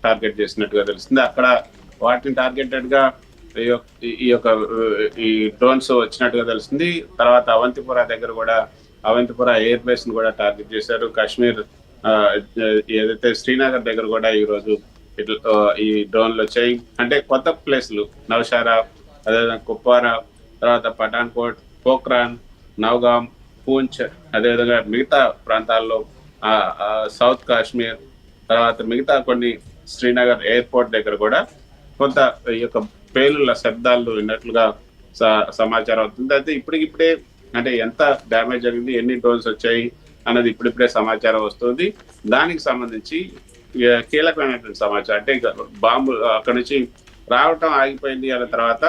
Target చేసినట్టుగా తెలుస్తుంది. అక్కడ వాటిని టార్గెటెడ్ గా ఈ యొక్క ఈ డ్రోన్స్ వచ్చినట్టుగా తెలుస్తుంది. తర్వాత అవంతిపుర దగ్గర కూడా అవంతిపుర ఎయిర్ బేస్ ను కూడా టార్గెట్ చేశారు. కాశ్మీర్ ఏదైతే శ్రీనగర్ దగ్గర కూడా ఈ రోజు ఈ డ్రోన్లు వచ్చాయి. అంటే కొత్త ప్లేస్లు నౌషారా, అదేవిధంగా కుప్వారా, తర్వాత పఠాన్కోట్, పోఖ్రాన్, నౌగాం, పూంచ్, అదేవిధంగా మిగతా ప్రాంతాల్లో సౌత్ కాశ్మీర్, తర్వాత మిగతా కొన్ని శ్రీనగర్ ఎయిర్పోర్ట్ దగ్గర కూడా కొంత ఈ యొక్క పేలుల శబ్దాలు విన్నట్లుగా సమాచారం అవుతుంది. అయితే ఇప్పటికిప్పుడే అంటే ఎంత డ్యామేజ్ జరిగింది, ఎన్ని డ్రోన్స్ వచ్చాయి అన్నది ఇప్పుడిప్పుడే సమాచారం వస్తుంది. దానికి సంబంధించి కీలకమైనటువంటి సమాచారం అంటే బాంబు అక్కడి నుంచి రావటం ఆగిపోయింది అన్న తర్వాత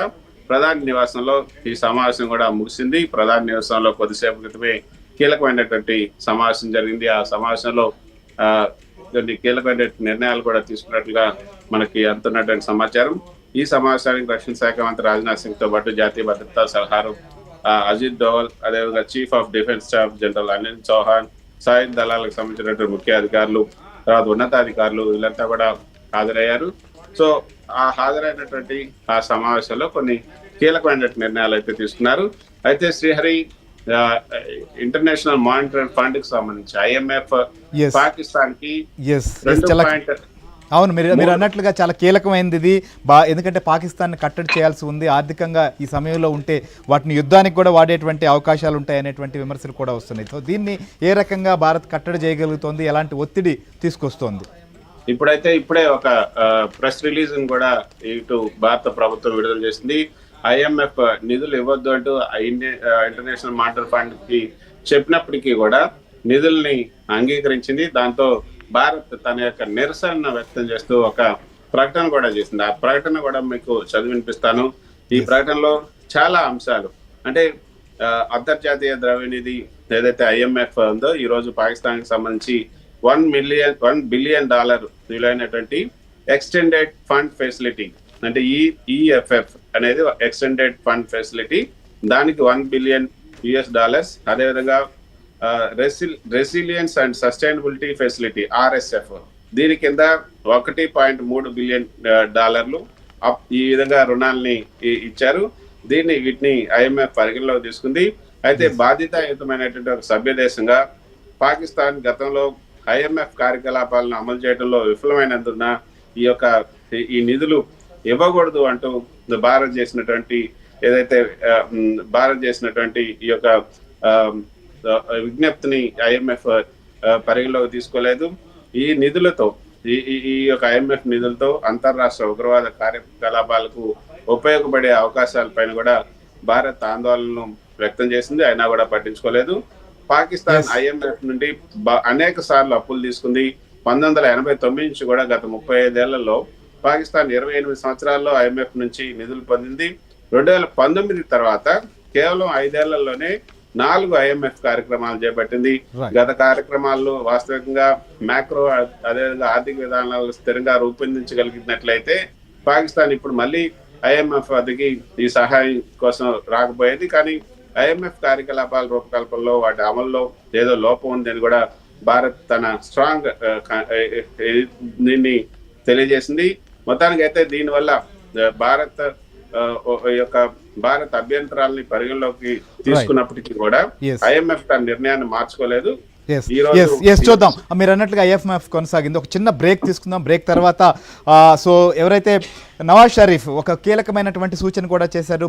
ప్రధాని నివాసంలో ఈ సమావేశం కూడా ముగిసింది. ప్రధాని నివాసంలో కొద్దిసేపు క్రితమే కీలకమైనటువంటి సమావేశం జరిగింది. ఆ సమావేశంలో కొన్ని కీలకమైన నిర్ణయాలు కూడా తీసుకున్నట్లుగా మనకి అందుతున్నటువంటి సమాచారం. ఈ సమావేశానికి రక్షణ శాఖ మంత్రి రాజ్నాథ్ సింగ్ తో పాటు జాతీయ భద్రతా సలహాదారు అజిత్ డోవల్, అదేవిధంగా chief of defence staff general Anil Chauhan, సాయుధ దళాలకు సంబంధించినటువంటి ముఖ్య అధికారులు, తర్వాత ఉన్నతాధికారులు వీళ్ళంతా కూడా హాజరయ్యారు. సో ఆ హాజరైనటువంటి ఆ సమావేశంలో కొన్ని కీలకమైన నిర్ణయాలు అయితే తీసుకున్నారు. అయితే శ్రీహరి, ఇంటర్నేషనల్ మానిటరీ ఫండ్ కి సంబంధించి IMF పాకిస్తాన్ కి అవును, మీరు అన్నట్లుగా చాలా కీలకమైనది ఇది. ఎందుకంటే పాకిస్తాన్ కట్టడి చేయాల్సి ఉంది. ఆర్థికంగా ఈ సమయంలో ఉంటే వాటిని యుద్ధానికి కూడా వాడేటువంటి అవకాశాలు ఉంటాయి అనేటువంటి విమర్శలు కూడా వస్తున్నాయి. సో దీన్ని ఏ రకంగా భారత్ కట్టడి చేయగలుగుతోంది, ఎలాంటి ఒత్తిడి తీసుకొస్తోంది? ఇప్పుడే ఒక ప్రెస్ రిలీజ్ కూడా ఇటు భారత ప్రభుత్వం విడుదల చేసింది. IMF నిధులు ఇవ్వద్దు అంటూ ఇంటర్నేషనల్ మానిటరీ ఫండ్ కి చెప్పినప్పటికీ కూడా నిధుల్ని అంగీకరించింది. దాంతో భారత్ తన యొక్క నిరసన వ్యక్తం చేస్తూ ఒక ప్రకటన కూడా చేసింది. ఆ ప్రకటన కూడా మీకు చదివినిపిస్తాను. ఈ ప్రకటనలో చాలా అంశాలు అంటే అంతర్జాతీయ ద్రవ్య నిధి ఏదైతే IMF ఉందో ఈ రోజు పాకిస్తాన్ కి సంబంధించి $1 బిలియన్ విలువైనటువంటి ఎక్స్టెండెడ్ ఫండ్ ఫెసిలిటీ అంటే EFF అనేది ఎక్స్టెండెడ్ ఫండ్ ఫెసిలిటీ, దానికి $1 బిలియన్, అదేవిధంగా resilience and sustainability facility RSF దీని కింద $1.3 బిలియన్ ఈ విధంగా రుణాలని ఇచ్చారు. వీటిని IMF పరిగణలోకి తీసుకుంది. అయితే బాధ్యతాయుతమైనటువంటి ఒక సభ్య దేశంగా పాకిస్తాన్ గతంలో IMF కార్యకలాపాలను అమలు చేయడంలో విఫలమైనందున ఈ నిధులు ఇవ్వకూడదు అంటూ భారత్ చేసినటువంటి ఈ యొక్క విజ్ఞప్తిని IMF పరిగణలోకి తీసుకోలేదు. ఈ నిధులతో ఈ యొక్క IMF నిధులతో అంతర్రాష్ట్ర ఉగ్రవాద కార్యకలాపాలకు ఉపయోగపడే అవకాశాలపైన కూడా భారత్ ఆందోళనను వ్యక్తం చేసింది. అయినా కూడా పట్టించుకోలేదు. పాకిస్తాన్ IMF నుండి అనేక సార్లు అప్పులు తీసుకుంది. 1989 నుంచి కూడా గత 35 ఏళ్లలో పాకిస్తాన్ 28 సంవత్సరాల్లో IMF నుంచి నిధులు పొందింది. 2019 తర్వాత కేవలం 5 ఏళ్లలోనే 4 IMF కార్యక్రమాలు చేపట్టింది. గత కార్యక్రమాల్లో వాస్తవికంగా మ్యాక్రో అదేవిధంగా ఆర్థిక విధానాలు స్థిరంగా రూపొందించగలిగినట్లయితే పాకిస్తాన్ ఇప్పుడు మళ్ళీ IMF వద్దకి ఈ సహాయం కోసం రాకపోయేది. కానీ IMF కార్యకలాపాల రూపకల్పనలో వాటి అమల్లో ఏదో లోపం ఉందని కూడా భారత్ తన స్ట్రాంగ్ దీన్ని తెలియజేసింది. మొత్తానికి అయితే దీనివల్ల భారత్ అభ్యంతరాలని పరిగణలోకి తీసుకున్నప్పటికీ కూడా IMF తన నిర్ణయాన్ని మార్చుకోలేదు. చూద్దాం. మీరు అన్నట్లుగా IMF కొనసాగింది. ఒక చిన్న బ్రేక్ తీసుకుందాం. బ్రేక్ తర్వాత సో ఎవరైతే నవాజ్ షరీఫ్ ఒక కీలకమైనటువంటి సూచన కూడా చేశారు.